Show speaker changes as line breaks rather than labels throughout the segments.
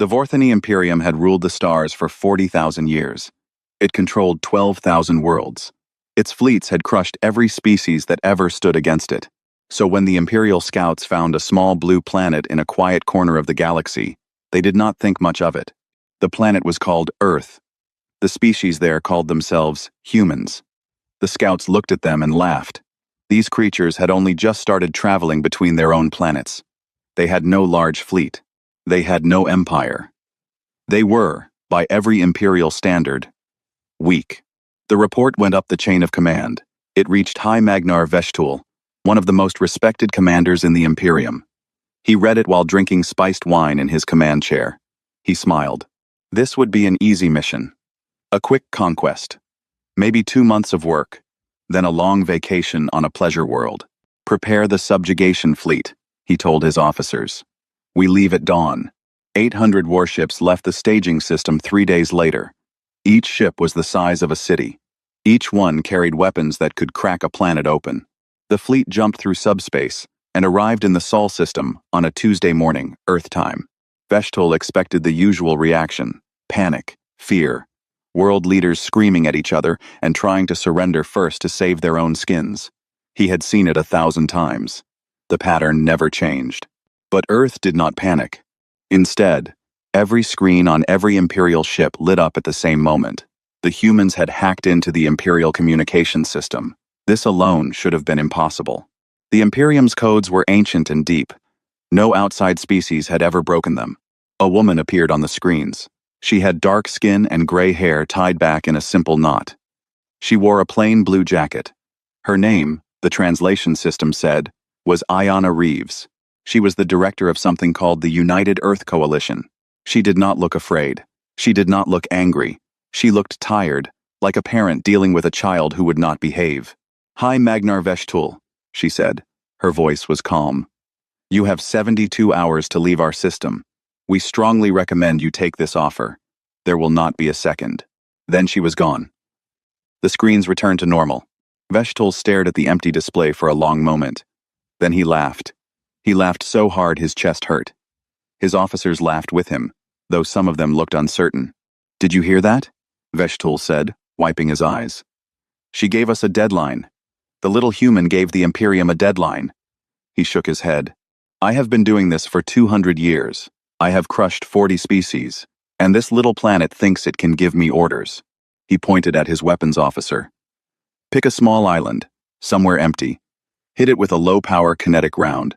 The Vorthani Imperium had ruled the stars for 40,000 years. It controlled 12,000 worlds. Its fleets had crushed every species that ever stood against it. So when the Imperial scouts found a small blue planet in a quiet corner of the galaxy, they did not think much of it. The planet was called Earth. The species there called themselves humans. The scouts looked at them and laughed. These creatures had only just started traveling between their own planets. They had no large fleet. They had no empire. They were, by every Imperial standard, weak. The report went up the chain of command. It reached High Magnar Veshtul, one of the most respected commanders in the Imperium. He read it while drinking spiced wine in his command chair. He smiled. This would be an easy mission. A quick conquest. Maybe 2 months of work. Then a long vacation on a pleasure world. Prepare the subjugation fleet, he told his officers. We leave at dawn. 800 warships left the staging system 3 days later. Each ship was the size of a city. Each one carried weapons that could crack a planet open. The fleet jumped through subspace and arrived in the Sol system on a Tuesday morning, Earth time. Veshtul expected the usual reaction: panic, fear, world leaders screaming at each other and trying to surrender first to save their own skins. He had seen it 1,000 times. The pattern never changed. But Earth did not panic. Instead, every screen on every Imperial ship lit up at the same moment. The humans had hacked into the Imperial communication system. This alone should have been impossible. The Imperium's codes were ancient and deep. No outside species had ever broken them. A woman appeared on the screens. She had dark skin and gray hair tied back in a simple knot. She wore a plain blue jacket. Her name, the translation system said, was Ayanna Reeves. She was the director of something called the United Earth Coalition. She did not look afraid. She did not look angry. She looked tired, like a parent dealing with a child who would not behave. High Magnar Veshtul, she said. Her voice was calm. You have 72 hours to leave our system. We strongly recommend you take this offer. There will not be a second. Then she was gone. The screens returned to normal. Veshtul stared at the empty display for a long moment. Then he laughed. He laughed so hard his chest hurt. His officers laughed with him, though some of them looked uncertain. Did you hear that? Veshtul said, wiping his eyes. She gave us a deadline. The little human gave the Imperium a deadline. He shook his head. I have been doing this for 200 years. I have crushed 40 species, and this little planet thinks it can give me orders. He pointed at his weapons officer. Pick a small island, somewhere empty. Hit it with a low-power kinetic round.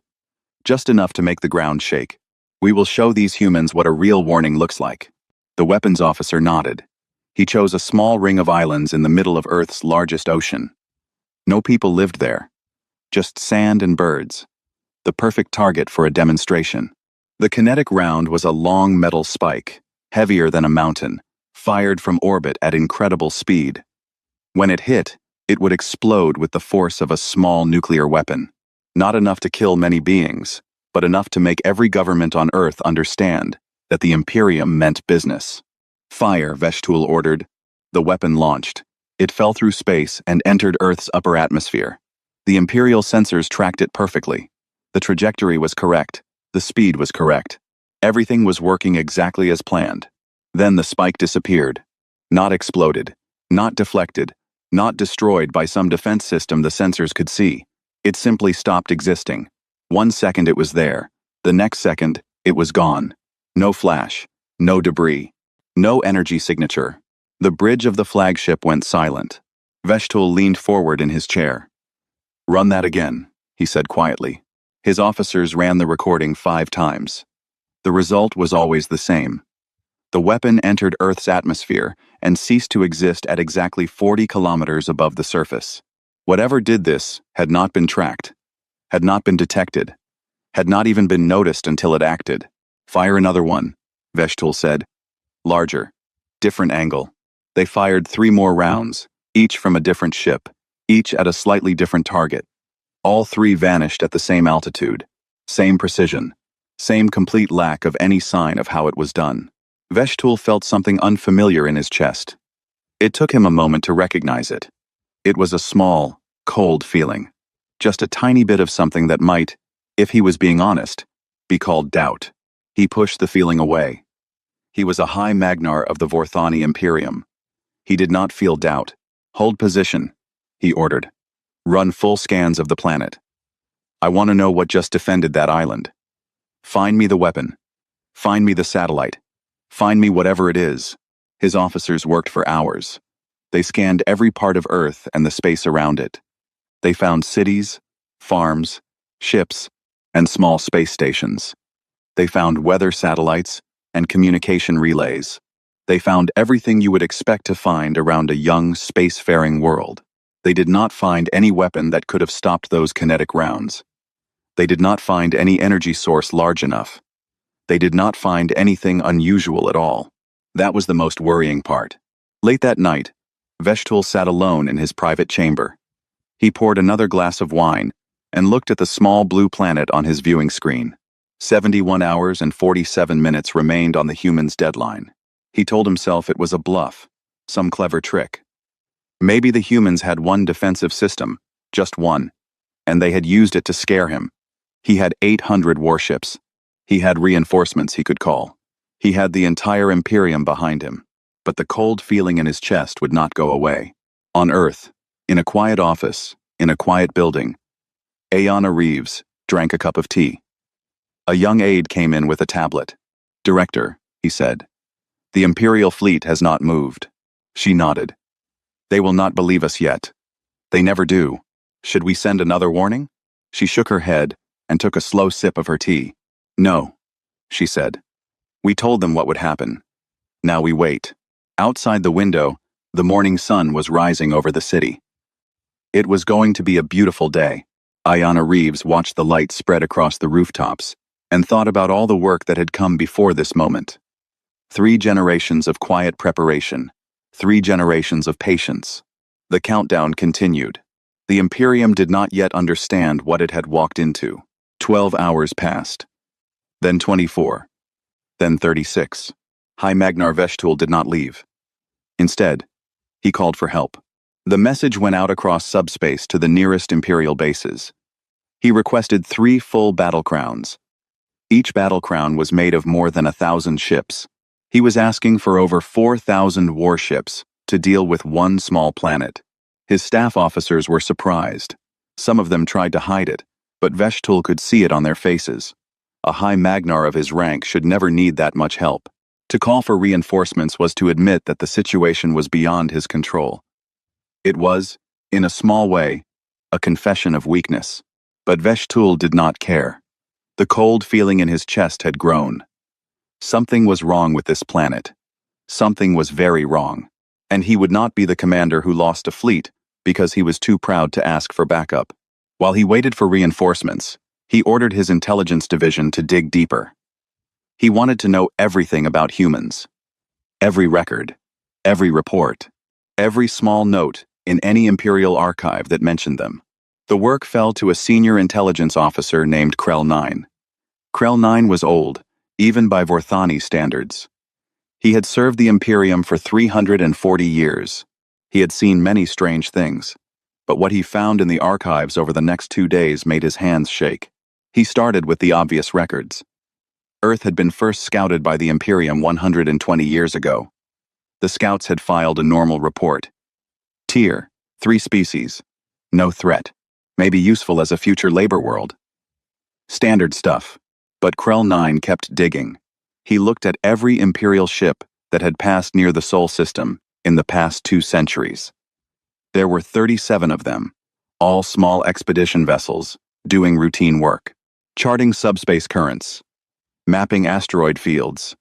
Just enough to make the ground shake. We will show these humans what a real warning looks like. The weapons officer nodded. He chose a small ring of islands in the middle of Earth's largest ocean. No people lived there. Just sand and birds. The perfect target for a demonstration. The kinetic round was a long metal spike, heavier than a mountain, fired from orbit at incredible speed. When it hit, it would explode with the force of a small nuclear weapon. Not enough to kill many beings, but enough to make every government on Earth understand that the Imperium meant business. Fire, Veshtul ordered. The weapon launched. It fell through space and entered Earth's upper atmosphere. The Imperial sensors tracked it perfectly. The trajectory was correct. The speed was correct. Everything was working exactly as planned. Then the spike disappeared. Not exploded. Not deflected. Not destroyed by some defense system the sensors could see. It simply stopped existing. 1 second it was there. The next second, it was gone. No flash. No debris. No energy signature. The bridge of the flagship went silent. Veshtul leaned forward in his chair. Run that again, he said quietly. His officers ran the recording 5 times. The result was always the same. The weapon entered Earth's atmosphere and ceased to exist at exactly 40 kilometers above the surface. Whatever did this had not been tracked, had not been detected, had not even been noticed until it acted. Fire another one, Veshtul said. Larger. Different angle. They fired 3 more rounds, each from a different ship, each at a slightly different target. All 3 vanished at the same altitude, same precision, same complete lack of any sign of how it was done. Veshtul felt something unfamiliar in his chest. It took him a moment to recognize it. It was a small, cold feeling. Just a tiny bit of something that might, if he was being honest, be called doubt. He pushed the feeling away. He was a High Magnar of the Vorthani Imperium. He did not feel doubt. "Hold position," he ordered. "Run full scans of the planet. I want to know what just defended that island. Find me the weapon. Find me the satellite. Find me whatever it is." His officers worked for hours. They scanned every part of Earth and the space around it. They found cities, farms, ships, and small space stations. They found weather satellites and communication relays. They found everything you would expect to find around a young, spacefaring world. They did not find any weapon that could have stopped those kinetic rounds. They did not find any energy source large enough. They did not find anything unusual at all. That was the most worrying part. Late that night, Veshtul sat alone in his private chamber. He poured another glass of wine and looked at the small blue planet on his viewing screen. 71 hours and 47 minutes remained on the human's deadline. He told himself it was a bluff, some clever trick. Maybe the humans had one defensive system, just one, and they had used it to scare him. He had 800 warships. He had reinforcements he could call. He had the entire Imperium behind him. But the cold feeling in his chest would not go away. On Earth, in a quiet office, in a quiet building, Ayanna Reeves drank a cup of tea. A young aide came in with a tablet. "Director," he said, "the Imperial fleet has not moved." She nodded. "They will not believe us yet. They never do. Should we send another warning?" She shook her head and took a slow sip of her tea. "No," she said. "We told them what would happen. Now we wait." Outside the window, the morning sun was rising over the city. It was going to be a beautiful day. Ayanna Reeves watched the light spread across the rooftops and thought about all the work that had come before this moment. 3 generations of quiet preparation, 3 generations of patience. The countdown continued. The Imperium did not yet understand what it had walked into. 12 hours passed. Then 24. Then 36. High Magnar Veshtul did not leave. Instead, he called for help. The message went out across subspace to the nearest Imperial bases. He requested 3 full battle crowns. Each battle crown was made of more than 1,000 ships. He was asking for over 4,000 warships to deal with one small planet. His staff officers were surprised. Some of them tried to hide it, but Veshtul could see it on their faces. A High Magnar of his rank should never need that much help. To call for reinforcements was to admit that the situation was beyond his control. It was, in a small way, a confession of weakness. But Veshtul did not care. The cold feeling in his chest had grown. Something was wrong with this planet. Something was very wrong. And he would not be the commander who lost a fleet because he was too proud to ask for backup. While he waited for reinforcements, he ordered his intelligence division to dig deeper. He wanted to know everything about humans. Every record, every report, every small note in any Imperial archive that mentioned them. The work fell to a senior intelligence officer named Krell 9. Krell 9 was old, even by Vorthani standards. He had served the Imperium for 340 years. He had seen many strange things, but what he found in the archives over the next 2 days made his hands shake. He started with the obvious records. Earth had been first scouted by the Imperium 120 years ago. The scouts had filed a normal report. Tier, 3 species. No threat. Maybe useful as a future labor world. Standard stuff. But Krell 9 kept digging. He looked at every Imperial ship that had passed near the Sol system in the past 2 centuries. There were 37 of them, all small expedition vessels, doing routine work. Charting subspace currents. Mapping asteroid fields.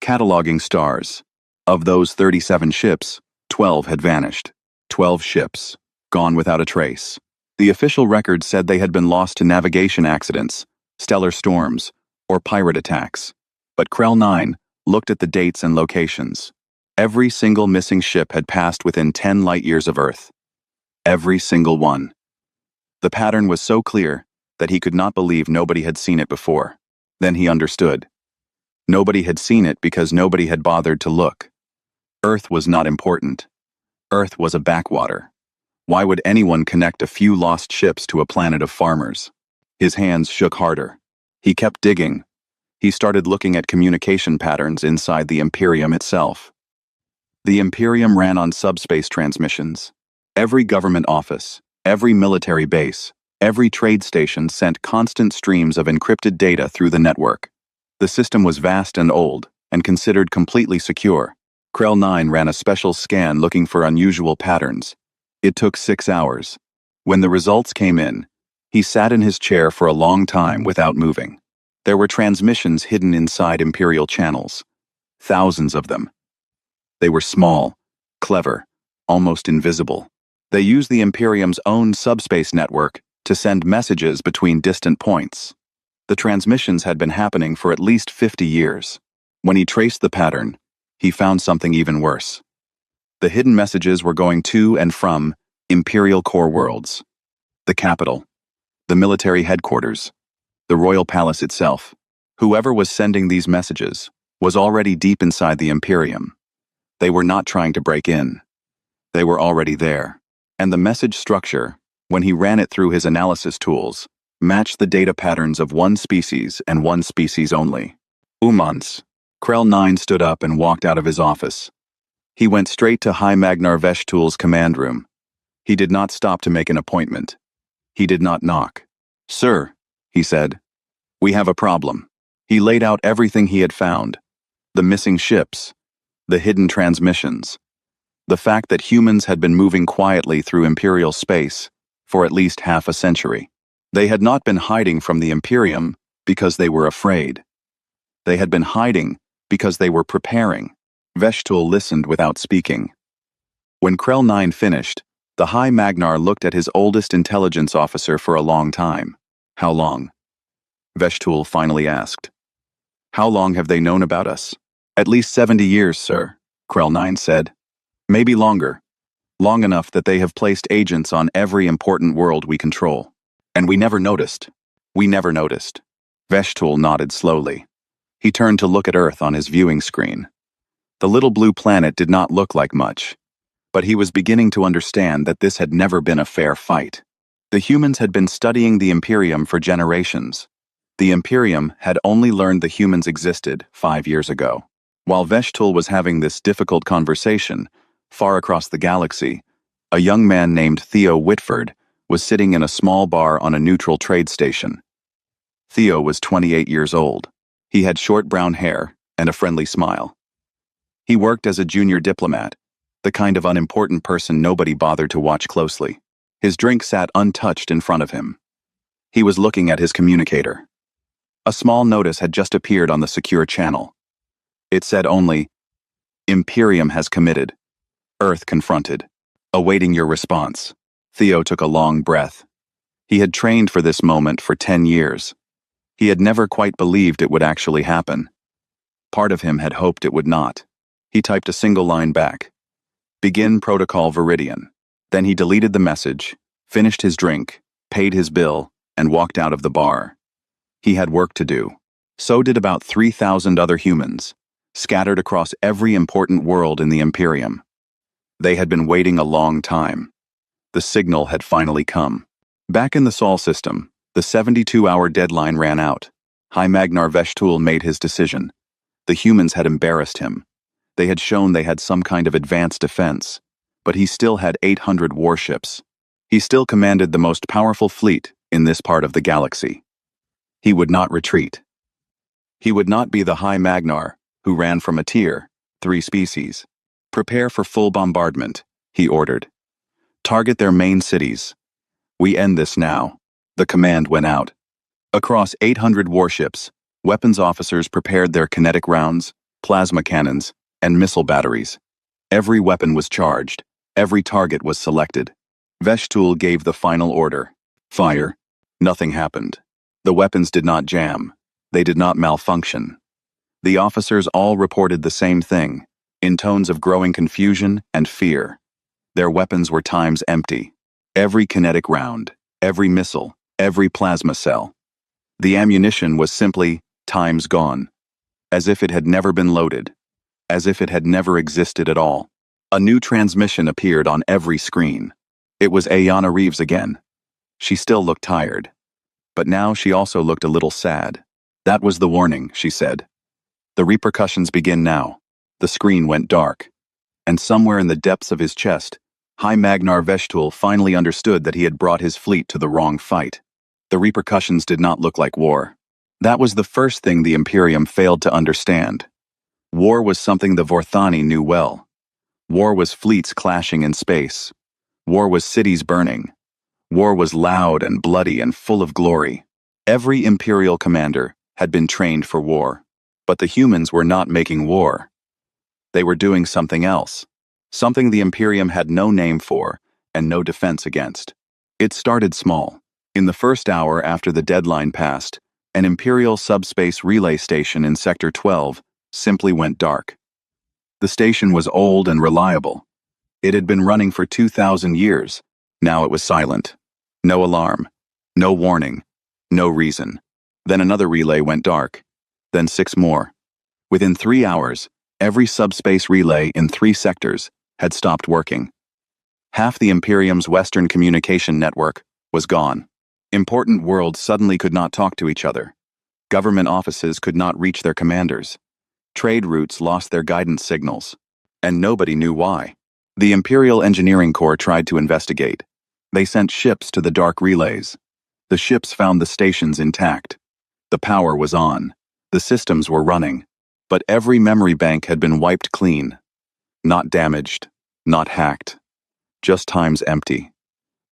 Cataloging stars. Of those 37 ships, 12 had vanished. 12 ships, gone without a trace. The official record said they had been lost to navigation accidents, stellar storms, or pirate attacks. But Krell 9 looked at the dates and locations. Every single missing ship had passed within 10 light-years of Earth. Every single one. The pattern was so clear that he could not believe nobody had seen it before. Then he understood. Nobody had seen it because nobody had bothered to look. Earth was not important. Earth was a backwater. Why would anyone connect a few lost ships to a planet of farmers? His hands shook harder. He kept digging. He started looking at communication patterns inside the Imperium itself. The Imperium ran on subspace transmissions. Every government office, every military base, every trade station sent constant streams of encrypted data through the network. The system was vast and old, and considered completely secure. Krell 9 ran a special scan looking for unusual patterns. It took 6 hours. When the results came in, he sat in his chair for a long time without moving. There were transmissions hidden inside Imperial channels. Thousands of them. They were small, clever, almost invisible. They used the Imperium's own subspace network to send messages between distant points. The transmissions had been happening for at least 50 years. When he traced the pattern, he found something even worse. The hidden messages were going to and from Imperial core worlds. The capital, the military headquarters, the royal palace itself. Whoever was sending these messages was already deep inside the Imperium. They were not trying to break in. They were already there. And the message structure, when he ran it through his analysis tools, matched the data patterns of one species and one species only. Umans. Krell 9 stood up and walked out of his office. He went straight to High Magnar Veshtul's command room. He did not stop to make an appointment. He did not knock. "Sir," he said, "we have a problem." He laid out everything he had found. The missing ships, the hidden transmissions, the fact that humans had been moving quietly through Imperial space for at least half a century. They had not been hiding from the Imperium because they were afraid. They had been hiding because they were preparing. Veshtul listened without speaking. When Krell 9 finished, the High Magnar looked at his oldest intelligence officer for a long time. "How long?" Veshtul finally asked. "How long have they known about us?" "At least 70 years, sir," Krell 9 said. "Maybe longer. Long enough that they have placed agents on every important world we control. And we never noticed. We never noticed." Veshtul nodded slowly. He turned to look at Earth on his viewing screen. The little blue planet did not look like much, but he was beginning to understand that this had never been a fair fight. The humans had been studying the Imperium for generations. The Imperium had only learned the humans existed 5 years ago. While Veshtul was having this difficult conversation, far across the galaxy, a young man named Theo Whitford was sitting in a small bar on a neutral trade station. Theo was 28 years old. He had short brown hair and a friendly smile. He worked as a junior diplomat, the kind of unimportant person nobody bothered to watch closely. His drink sat untouched in front of him. He was looking at his communicator. A small notice had just appeared on the secure channel. It said only, "Imperium has committed. Earth confronted. Awaiting your response." Theo took a long breath. He had trained for this moment for 10 years. He had never quite believed it would actually happen. Part of him had hoped it would not. He typed a single line back. "Begin Protocol Viridian." Then he deleted the message, finished his drink, paid his bill, and walked out of the bar. He had work to do. So did about 3,000 other humans, scattered across every important world in the Imperium. They had been waiting a long time. The signal had finally come. Back in the Sol system, the 72-hour deadline ran out. High Magnar Veshtul made his decision. The humans had embarrassed him. They had shown they had some kind of advanced defense, but he still had 800 warships. He still commanded the most powerful fleet in this part of the galaxy. He would not retreat. He would not be the High Magnar who ran from a tier, 3 species. "Prepare for full bombardment," he ordered. "Target their main cities. We end this now." The command went out. Across 800 warships, weapons officers prepared their kinetic rounds, plasma cannons, and missile batteries. Every weapon was charged. Every target was selected. Veshtul gave the final order. Fire. Nothing happened. The weapons did not jam. They did not malfunction. The officers all reported the same thing, in tones of growing confusion and fear. Their weapons were times empty. Every kinetic round, every missile, every plasma cell. The ammunition was simply times gone, as if it had never been loaded, as if it had never existed at all. A new transmission appeared on every screen. It was Ayanna Reeves again. She still looked tired, but now she also looked a little sad. That was the warning, she said. The repercussions begin now. The screen went dark. And somewhere in the depths of his chest, High Magnar Veshtul finally understood that he had brought his fleet to the wrong fight. The repercussions did not look like war. That was the first thing the Imperium failed to understand. War was something the Vorthani knew well. War was fleets clashing in space. War was cities burning. War was loud and bloody and full of glory. Every Imperial commander had been trained for war. But the humans were not making war. They were doing something else. Something the Imperium had no name for and no defense against. It started small. In the first hour after the deadline passed, an Imperial subspace relay station in Sector 12 simply went dark. The station was old and reliable. It had been running for 2,000 years. Now it was silent. No alarm. No warning. No reason. Then another relay went dark. Then 6 more. Within 3 hours, every subspace relay in 3 sectors had stopped working. Half the Imperium's Western communication network was gone. Important worlds suddenly could not talk to each other. Government offices could not reach their commanders. Trade routes lost their guidance signals. And nobody knew why. The Imperial Engineering Corps tried to investigate. They sent ships to the dark relays. The ships found the stations intact. The power was on. The systems were running. But every memory bank had been wiped clean. Not damaged. Not hacked. Just times empty.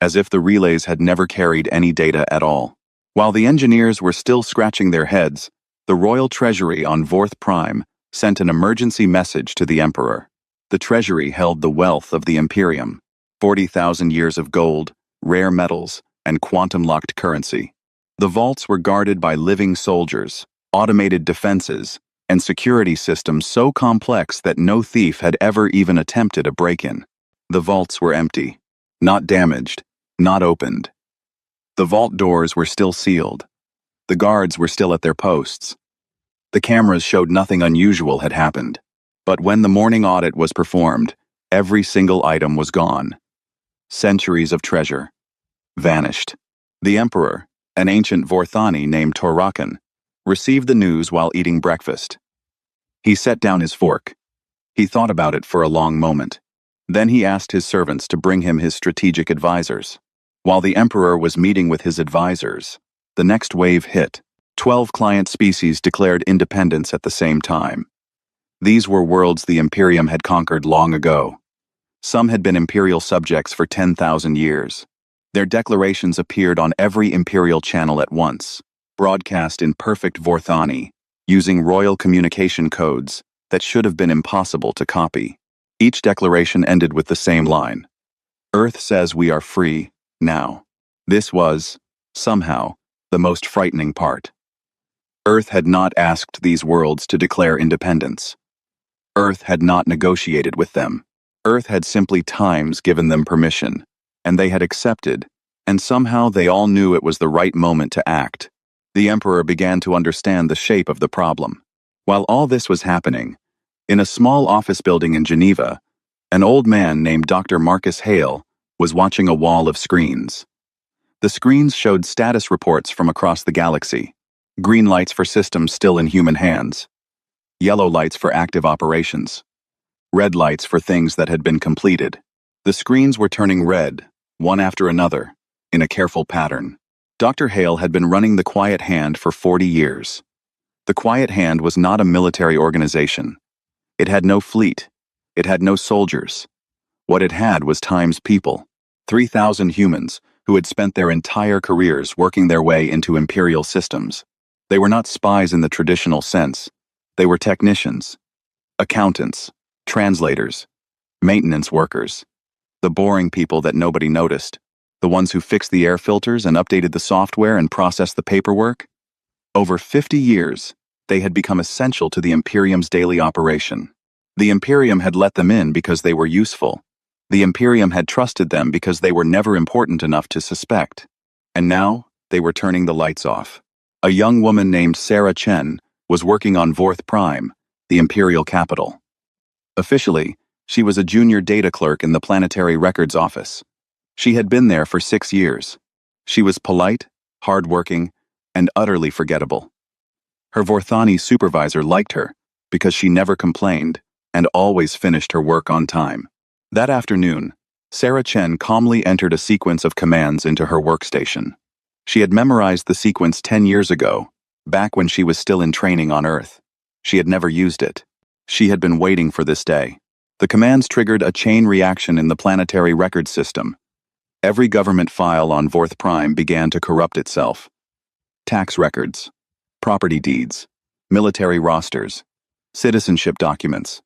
As if the relays had never carried any data at all. While the engineers were still scratching their heads, the Royal Treasury on Vorth Prime sent an emergency message to the Emperor. The Treasury held the wealth of the Imperium, 40,000 years of gold, rare metals, and quantum-locked currency. The vaults were guarded by living soldiers, automated defenses, and security systems so complex that no thief had ever even attempted a break-in. The vaults were empty, not damaged, not opened. The vault doors were still sealed. The guards were still at their posts. The cameras showed nothing unusual had happened. But when the morning audit was performed, every single item was gone. Centuries of treasure. Vanished. The Emperor, an ancient Vorthani named Torrakan, received the news while eating breakfast. He set down his fork. He thought about it for a long moment. Then he asked his servants to bring him his strategic advisors. While the Emperor was meeting with his advisors, the next wave hit. 12 client species declared independence at the same time. These were worlds the Imperium had conquered long ago. Some had been Imperial subjects for 10,000 years. Their declarations appeared on every Imperial channel at once, broadcast in perfect Vorthani, using royal communication codes that should have been impossible to copy. Each declaration ended with the same line. Earth says we are free, now. This was, somehow, the most frightening part. Earth had not asked these worlds to declare independence. Earth had not negotiated with them. Earth had simply times given them permission, and they had accepted, and somehow they all knew it was the right moment to act. The Emperor began to understand the shape of the problem. While all this was happening, in a small office building in Geneva, an old man named Dr. Marcus Hale was watching a wall of screens. The screens showed status reports from across the galaxy. Green lights for systems still in human hands. Yellow lights for active operations. Red lights for things that had been completed. The screens were turning red, one after another, in a careful pattern. Dr. Hale had been running the Quiet Hand for 40 years. The Quiet Hand was not a military organization. It had no fleet. It had no soldiers. What it had was Time's people, 3,000 humans who had spent their entire careers working their way into Imperial systems. They were not spies in the traditional sense. They were technicians, accountants, translators, maintenance workers, the boring people that nobody noticed, the ones who fixed the air filters and updated the software and processed the paperwork. Over 50 years, they had become essential to the Imperium's daily operation. The Imperium had let them in because they were useful. The Imperium had trusted them because they were never important enough to suspect. And now, they were turning the lights off. A young woman named Sarah Chen was working on Vorth Prime, the Imperial capital. Officially, she was a junior data clerk in the Planetary Records Office. She had been there for 6 years. She was polite, hardworking, and utterly forgettable. Her Vorthani supervisor liked her because she never complained and always finished her work on time. That afternoon, Sarah Chen calmly entered a sequence of commands into her workstation. She had memorized the sequence 10 years ago, back when she was still in training on Earth. She had never used it. She had been waiting for this day. The commands triggered a chain reaction in the planetary record system. Every government file on Vorth Prime began to corrupt itself. Tax records, property deeds, military rosters, citizenship documents.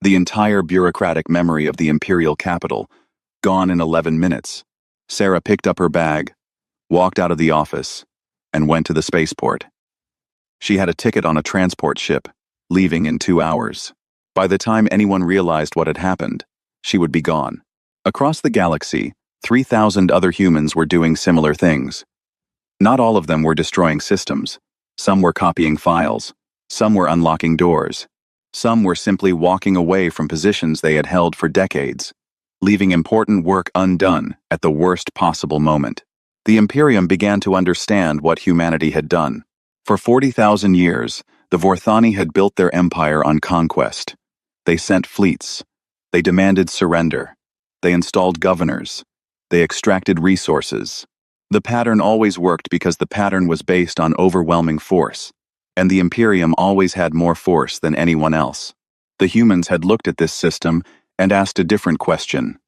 The entire bureaucratic memory of the imperial capital, gone in 11 minutes. Sarah picked up her bag, walked out of the office, and went to the spaceport. She had a ticket on a transport ship, leaving in 2 hours. By the time anyone realized what had happened, she would be gone. Across the galaxy, 3,000 other humans were doing similar things. Not all of them were destroying systems. Some were copying files. Some were unlocking doors. Some were simply walking away from positions they had held for decades, leaving important work undone at the worst possible moment. The Imperium began to understand what humanity had done. For 40,000 years, the Vorthani had built their empire on conquest. They sent fleets. They demanded surrender. They installed governors. They extracted resources. The pattern always worked because the pattern was based on overwhelming force, and the Imperium always had more force than anyone else. The humans had looked at this system and asked a different question.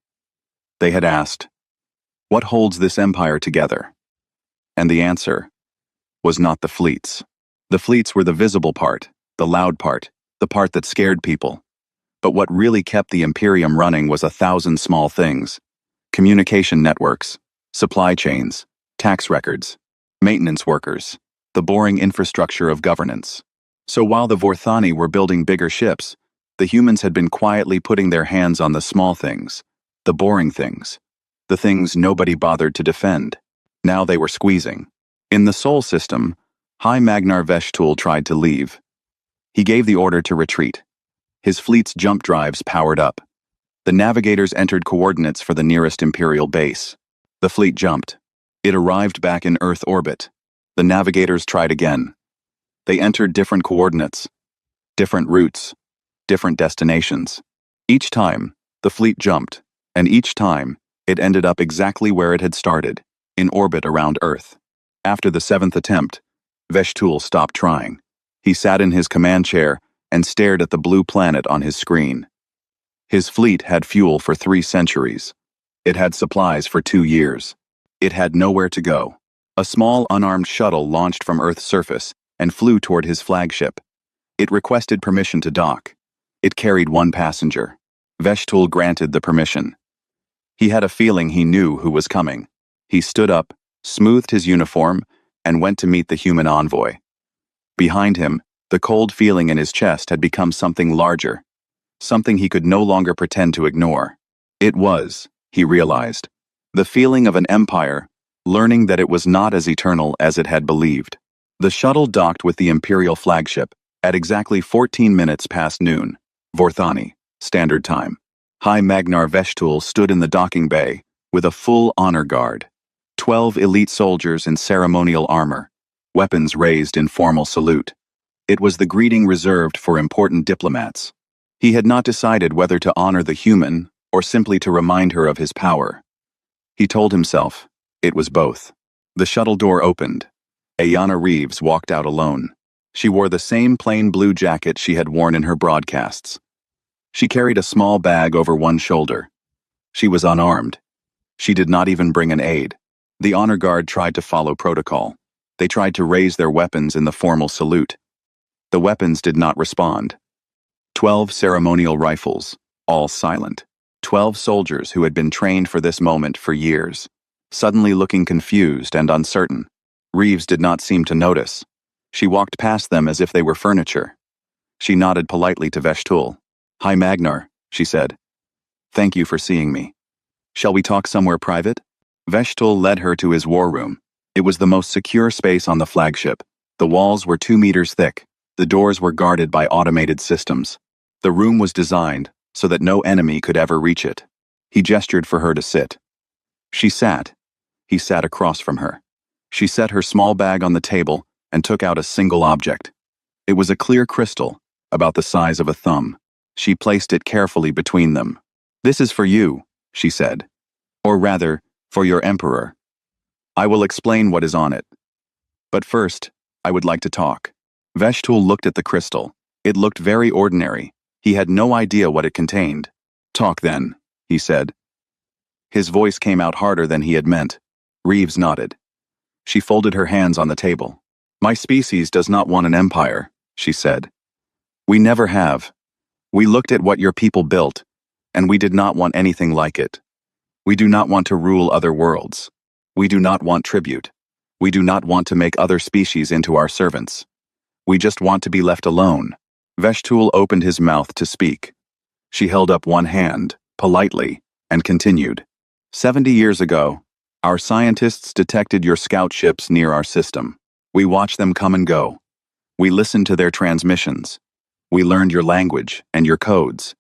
They had asked, what holds this empire together? And the answer was not the fleets. The fleets were the visible part, the loud part, the part that scared people. But what really kept the Imperium running was 1,000 small things. Communication networks, supply chains, tax records, maintenance workers, the boring infrastructure of governance. So while the Vorthani were building bigger ships, the humans had been quietly putting their hands on the small things, the boring things, the things nobody bothered to defend. Now they were squeezing. In the Sol system, High Magnar Veshtul tried to leave. He gave the order to retreat. His fleet's jump drives powered up. The navigators entered coordinates for the nearest Imperial base. The fleet jumped. It arrived back in Earth orbit. The navigators tried again. They entered different coordinates, different routes, different destinations. Each time, the fleet jumped, and each time, it ended up exactly where it had started, in orbit around Earth. After the 7th attempt, Veshtul stopped trying. He sat in his command chair and stared at the blue planet on his screen. His fleet had fuel for 3 centuries. It had supplies for 2 years. It had nowhere to go. A small unarmed shuttle launched from Earth's surface and flew toward his flagship. It requested permission to dock. It carried 1 passenger. Veshtul granted the permission. He had a feeling he knew who was coming. He stood up, smoothed his uniform, and went to meet the human envoy. Behind him, the cold feeling in his chest had become something larger, something he could no longer pretend to ignore. It was, he realized, the feeling of an empire, learning that it was not as eternal as it had believed. The shuttle docked with the Imperial flagship at exactly 14 minutes past noon, Vorthani, Standard Time. High Magnar Veshtul stood in the docking bay with a full honor guard. 12 elite soldiers in ceremonial armor, weapons raised in formal salute. It was the greeting reserved for important diplomats. He had not decided whether to honor the human or simply to remind her of his power. He told himself it was both. The shuttle door opened. Ayanna Reeves walked out alone. She wore the same plain blue jacket she had worn in her broadcasts. She carried a small bag over one shoulder. She was unarmed. She did not even bring an aide. The honor guard tried to follow protocol. They tried to raise their weapons in the formal salute. The weapons did not respond. 12 ceremonial rifles, all silent. 12 soldiers who had been trained for this moment for years, suddenly looking confused and uncertain. Reeves did not seem to notice. She walked past them as if they were furniture. She nodded politely to Veshtul. "Hi, Magnar," she said. "Thank you for seeing me. Shall we talk somewhere private?" Veshtul led her to his war room. It was the most secure space on the flagship. The walls were 2 meters thick. The doors were guarded by automated systems. The room was designed so that no enemy could ever reach it. He gestured for her to sit. She sat. He sat across from her. She set her small bag on the table and took out a single object. It was a clear crystal, about the size of a thumb. She placed it carefully between them. "This is for you," she said. "Or rather, for your emperor. I will explain what is on it. But first, I would like to talk." Veshtul looked at the crystal. It looked very ordinary. He had no idea what it contained. "Talk then," he said. His voice came out harder than he had meant. Reeves nodded. She folded her hands on the table. "My species does not want an empire," she said. "We never have. We looked at what your people built, and we did not want anything like it. We do not want to rule other worlds. We do not want tribute. We do not want to make other species into our servants. We just want to be left alone." Veshtul opened his mouth to speak. She held up one hand, politely, and continued. 70 years ago, our scientists detected your scout ships near our system. We watched them come and go. We listened to their transmissions. We learned your language and your codes.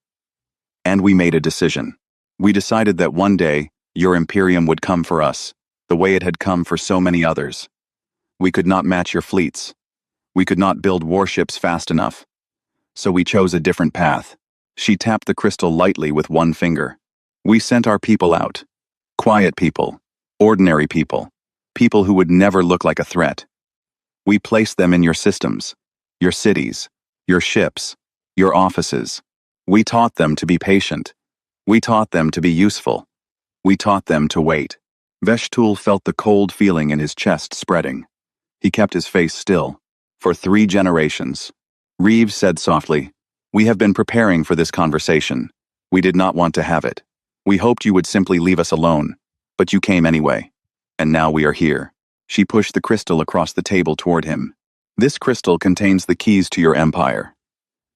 And we made a decision. We decided that one day, your Imperium would come for us, the way it had come for so many others. We could not match your fleets. We could not build warships fast enough. So we chose a different path. She tapped the crystal lightly with one finger. We sent our people out. Quiet people. Ordinary people. People who would never look like a threat. We placed them in your systems, your cities, your ships, your offices. We taught them to be patient. We taught them to be useful. We taught them to wait. Veshtul felt the cold feeling in his chest spreading. He kept his face still. "For 3 generations. Reeves said softly, "We have been preparing for this conversation. We did not want to have it. We hoped you would simply leave us alone, but you came anyway. And now we are here." She pushed the crystal across the table toward him. "This crystal contains the keys to your empire.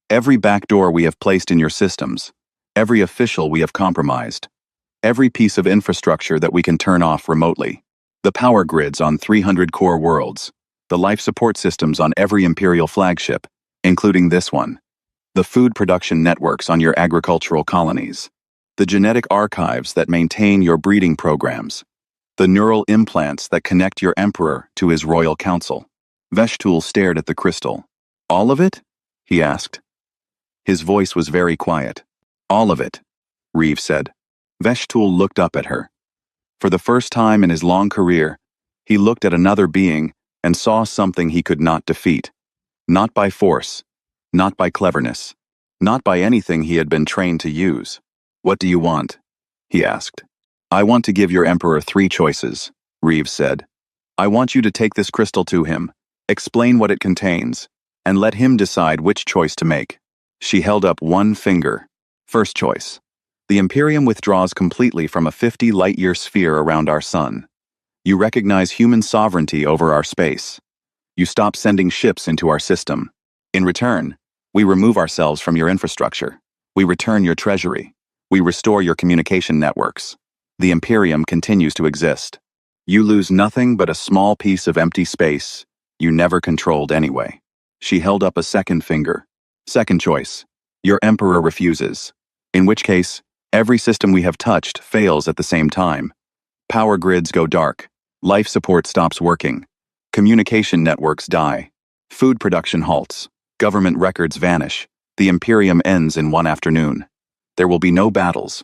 Every back door we have placed in your systems, every official we have compromised, every piece of infrastructure that we can turn off remotely, the power grids on 300 core worlds, the life support systems on every Imperial flagship, including this one, the food production networks on your agricultural colonies, the genetic archives that maintain your breeding programs, the neural implants that connect your emperor to his royal council." Veshtul stared at the crystal. "All of it?" he asked. His voice was very quiet. "All of it," Reeves said. Veshtul looked up at her. For the first time in his long career, he looked at another being and saw something he could not defeat. Not by force, not by cleverness, not by anything he had been trained to use. "What do you want?" he asked. "I want to give your emperor 3 choices," Reeves said. "I want you to take this crystal to him, explain what it contains, and let him decide which choice to make." She held up one finger. "First choice. The Imperium withdraws completely from a 50 light-year sphere around our sun. You recognize human sovereignty over our space. You stop sending ships into our system. In return, we remove ourselves from your infrastructure. We return your treasury. We restore your communication networks. The Imperium continues to exist. You lose nothing but a small piece of empty space you never controlled anyway." She held up a second finger. "Second choice. Your emperor refuses. In which case, every system we have touched fails at the same time. Power grids go dark. Life support stops working. Communication networks die. Food production halts. Government records vanish. The Imperium ends in one afternoon. There will be no battles.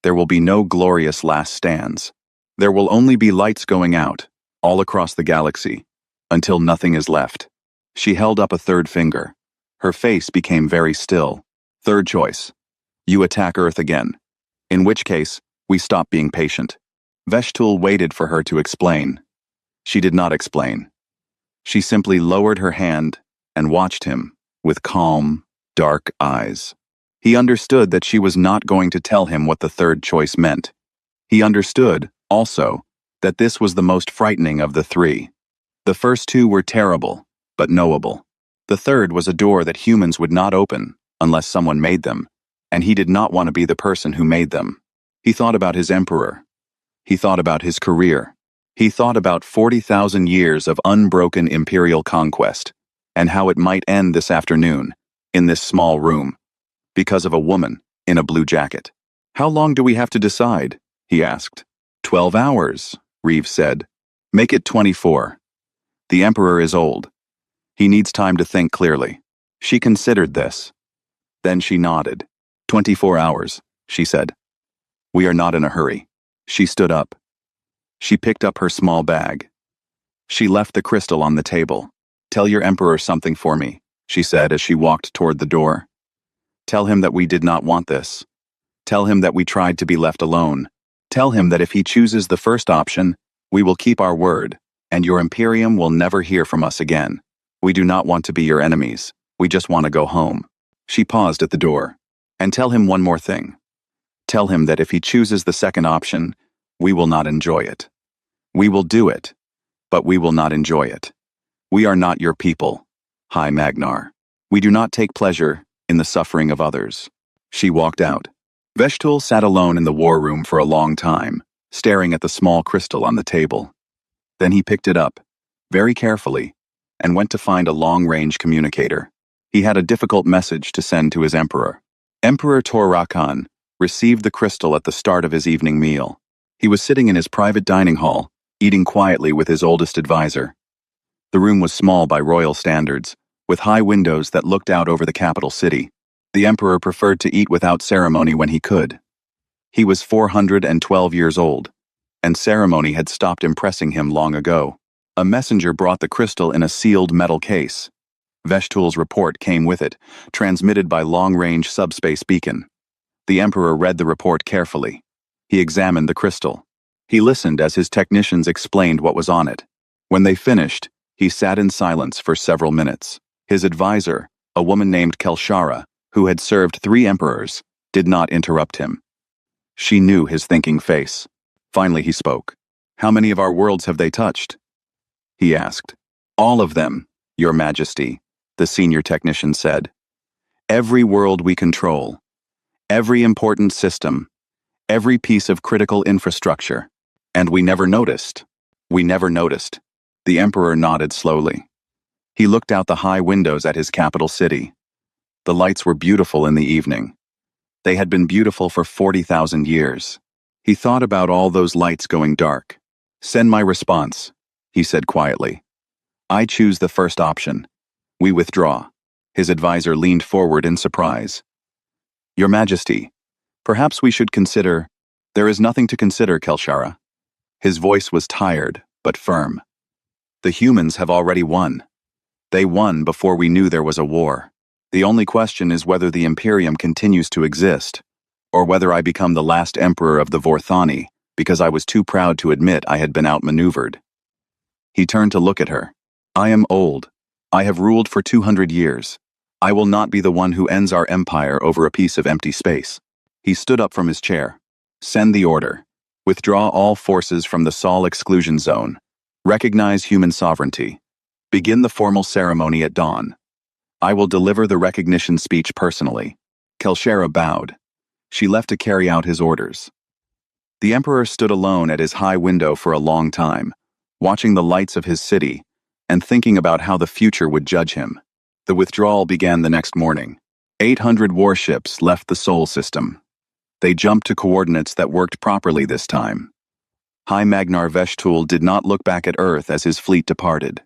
There will be no glorious last stands. There will only be lights going out, all across the galaxy, until nothing is left." She held up a third finger. Her face became very still. "Third choice. You attack Earth again. In which case, we stop being patient." Veshtul waited for her to explain. She did not explain. She simply lowered her hand and watched him with calm, dark eyes. He understood that she was not going to tell him what the third choice meant. He understood, also, that this was the most frightening of the 3. The first 2 were terrible, but knowable. The third was a door that humans would not open unless someone made them, and he did not want to be the person who made them. He thought about his emperor. He thought about his career. He thought about 40,000 years of unbroken imperial conquest, and how it might end this afternoon, in this small room, because of a woman in a blue jacket. "How long do we have to decide?" he asked. 12 hours, Reeves said. "Make it 24. The Emperor is old. He needs time to think clearly." She considered this. Then she nodded. 24 hours, she said. We are not in a hurry. She stood up. She picked up her small bag. She left the crystal on the table. Tell your emperor something for me, she said as she walked toward the door. Tell him that we did not want this. Tell him that we tried to be left alone. Tell him that if he chooses the first option, we will keep our word, and your Imperium will never hear from us again. We do not want to be your enemies. We just want to go home. She paused at the door. And tell him one more thing. Tell him that if he chooses the second option, we will not enjoy it. We will do it, but we will not enjoy it. We are not your people, High Magnar. We do not take pleasure in the suffering of others. She walked out. Veshtul sat alone in the war room for a long time, staring at the small crystal on the table. Then he picked it up, very carefully, and went to find a long-range communicator. He had a difficult message to send to his emperor. Emperor Torrakan received the crystal at the start of his evening meal. He was sitting in his private dining hall, eating quietly with his oldest advisor. The room was small by royal standards, with high windows that looked out over the capital city. The emperor preferred to eat without ceremony when he could. He was 412 years old, and ceremony had stopped impressing him long ago. A messenger brought the crystal in a sealed metal case. Veshtul's report came with it, transmitted by long-range subspace beacon. The emperor read the report carefully. He examined the crystal. He listened as his technicians explained what was on it. When they finished, he sat in silence for several minutes. His advisor, a woman named Kelshara, who had served 3 emperors, did not interrupt him. She knew his thinking face. Finally he spoke. How many of our worlds have they touched? He asked. All of them, Your Majesty, the senior technician said. Every world we control. Every important system. Every piece of critical infrastructure. And we never noticed. We never noticed. The emperor nodded slowly. He looked out the high windows at his capital city. The lights were beautiful in the evening. They had been beautiful for 40,000 years. He thought about all those lights going dark. Send my response, he said quietly. I choose the first option. We withdraw. His advisor leaned forward in surprise. Your Majesty, perhaps we should consider— There is nothing to consider, Kelshara. His voice was tired, but firm. The humans have already won. They won before we knew there was a war. The only question is whether the Imperium continues to exist, or whether I become the last emperor of the Vorthani because I was too proud to admit I had been outmaneuvered. He turned to look at her. I am old. I have ruled for 200 years. I will not be the one who ends our empire over a piece of empty space. He stood up from his chair. Send the order. Withdraw all forces from the Sol exclusion zone. Recognize human sovereignty. Begin the formal ceremony at dawn. I will deliver the recognition speech personally. Kelshara bowed. She left to carry out his orders. The emperor stood alone at his high window for a long time, watching the lights of his city and thinking about how the future would judge him. The withdrawal began the next morning. 800 warships left the Sol system. They jumped to coordinates that worked properly this time. High Magnar Veshtul did not look back at Earth as his fleet departed.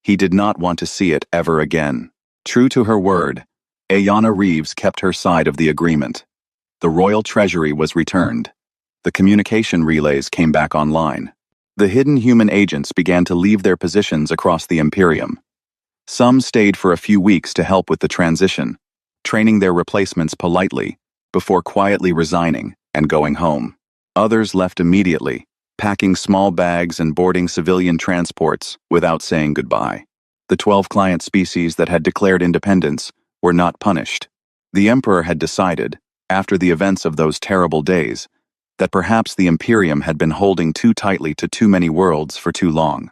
He did not want to see it ever again. True to her word, Ayanna Reeves kept her side of the agreement. The royal treasury was returned. The communication relays came back online. The hidden human agents began to leave their positions across the Imperium. Some stayed for a few weeks to help with the transition, training their replacements politely, before quietly resigning and going home. Others left immediately, packing small bags and boarding civilian transports without saying goodbye. The 12 client species that had declared independence were not punished. The Emperor had decided, after the events of those terrible days, that perhaps the Imperium had been holding too tightly to too many worlds for too long.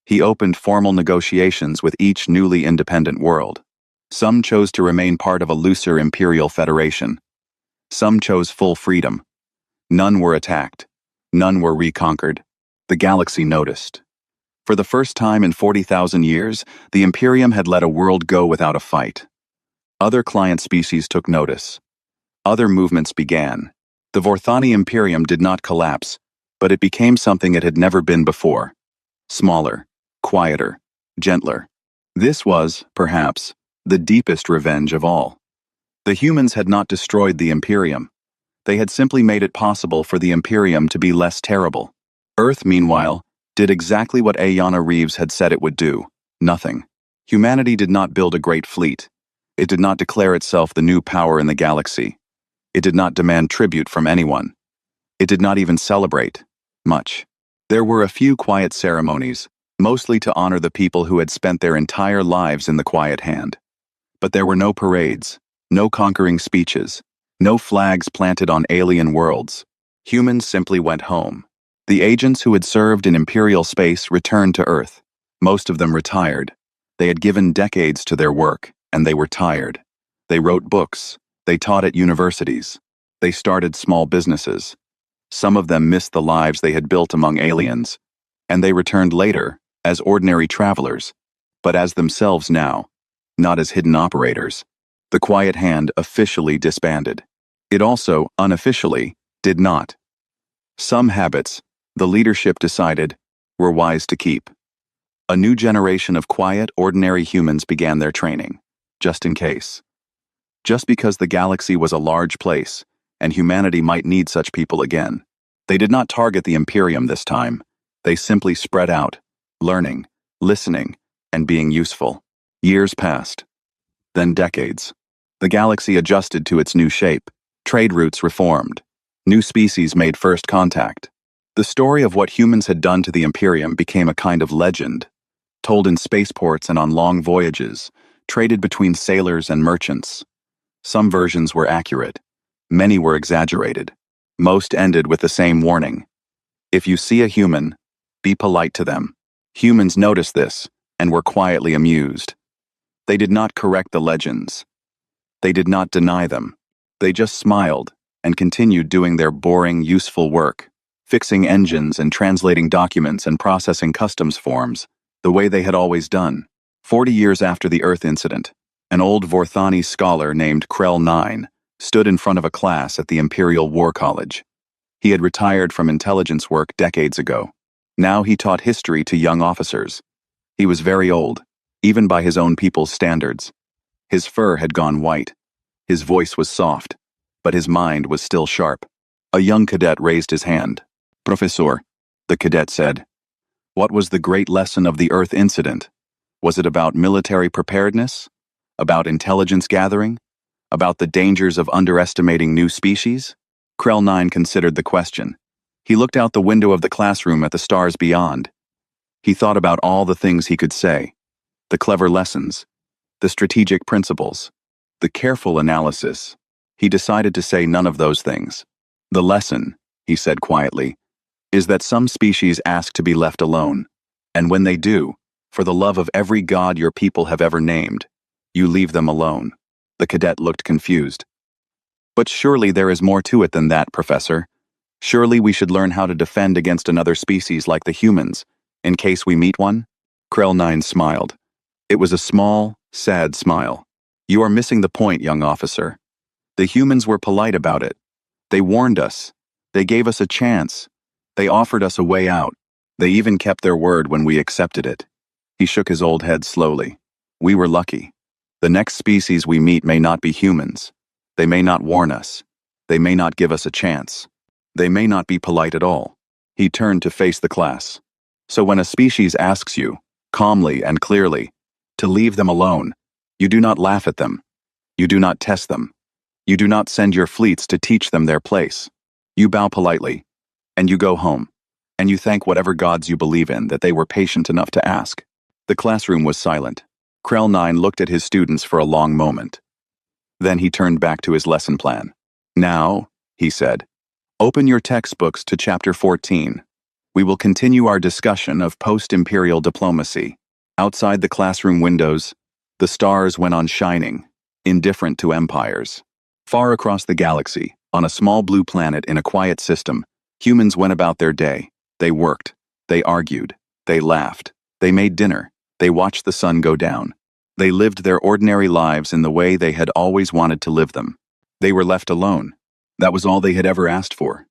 He opened formal negotiations with each newly independent world. Some chose to remain part of a looser Imperial Federation. Some chose full freedom. None were attacked. None were reconquered. The galaxy noticed. For the first time in 40,000 years, the Imperium had let a world go without a fight. Other client species took notice. Other movements began. The Vorthani Imperium did not collapse, but it became something it had never been before. Smaller, quieter, gentler. This was, perhaps, the deepest revenge of all. The humans had not destroyed the Imperium. They had simply made it possible for the Imperium to be less terrible. Earth, meanwhile, did exactly what Ayanna Reeves had said it would do: nothing. Humanity did not build a great fleet. It did not declare itself the new power in the galaxy. It did not demand tribute from anyone. It did not even celebrate much. There were a few quiet ceremonies, mostly to honor the people who had spent their entire lives in the quiet hand. But there were no parades, no conquering speeches, no flags planted on alien worlds. Humans simply went home. The agents who had served in Imperial space returned to Earth. Most of them retired. They had given decades to their work, and they were tired. They wrote books. They taught at universities. They started small businesses. Some of them missed the lives they had built among aliens, and they returned later as ordinary travelers, but as themselves now, not as hidden operators. The Quiet Hand officially disbanded. It also, unofficially, did not. Some habits, the leadership decided, were wise to keep. A new generation of quiet, ordinary humans began their training, just in case. Just because the galaxy was a large place, and humanity might need such people again. They did not target the Imperium this time. They simply spread out, learning, listening, and being useful. Years passed. Then decades. The galaxy adjusted to its new shape. Trade routes reformed. New species made first contact. The story of what humans had done to the Imperium became a kind of legend, told in spaceports and on long voyages, traded between sailors and merchants. Some versions were accurate. Many were exaggerated. Most ended with the same warning: if you see a human, be polite to them. Humans noticed this and were quietly amused. They did not correct the legends. They did not deny them. They just smiled and continued doing their boring, useful work, fixing engines and translating documents and processing customs forms, the way they had always done. 40 years after the Earth incident, an old Vorthani scholar named Krell 9 stood in front of a class at the Imperial War College. He had retired from intelligence work decades ago. Now he taught history to young officers. He was very old, even by his own people's standards. His fur had gone white. His voice was soft, but his mind was still sharp. A young cadet raised his hand. "Professor," the cadet said, "what was the great lesson of the Earth incident? Was it about military preparedness? About intelligence gathering? About the dangers of underestimating new species?" Krell 9 considered the question. He looked out the window of the classroom at the stars beyond. He thought about all the things he could say: the clever lessons, the strategic principles, the careful analysis. He decided to say none of those things. "The lesson," he said quietly, "is that some species ask to be left alone. And when they do, for the love of every god your people have ever named, you leave them alone." The cadet looked confused. "But surely there is more to it than that, Professor. Surely we should learn how to defend against another species like the humans, in case we meet one?" Krell 9 smiled. It was a small, sad smile. "You are missing the point, young officer. The humans were polite about it. They warned us. They gave us a chance. They offered us a way out. They even kept their word when we accepted it." He shook his old head slowly. "We were lucky. The next species we meet may not be humans. They may not warn us. They may not give us a chance. They may not be polite at all." He turned to face the class. "So when a species asks you, calmly and clearly, to leave them alone, you do not laugh at them. You do not test them. You do not send your fleets to teach them their place. You bow politely, and you go home, and you thank whatever gods you believe in that they were patient enough to ask." The classroom was silent. Krell 9 looked at his students for a long moment. Then he turned back to his lesson plan. "Now," he said, "open your textbooks to Chapter 14. We will continue our discussion of post-imperial diplomacy." Outside the classroom windows, the stars went on shining, indifferent to empires. Far across the galaxy, on a small blue planet in a quiet system, humans went about their day. They worked. They argued. They laughed. They made dinner. They watched the sun go down. They lived their ordinary lives in the way they had always wanted to live them. They were left alone. That was all they had ever asked for.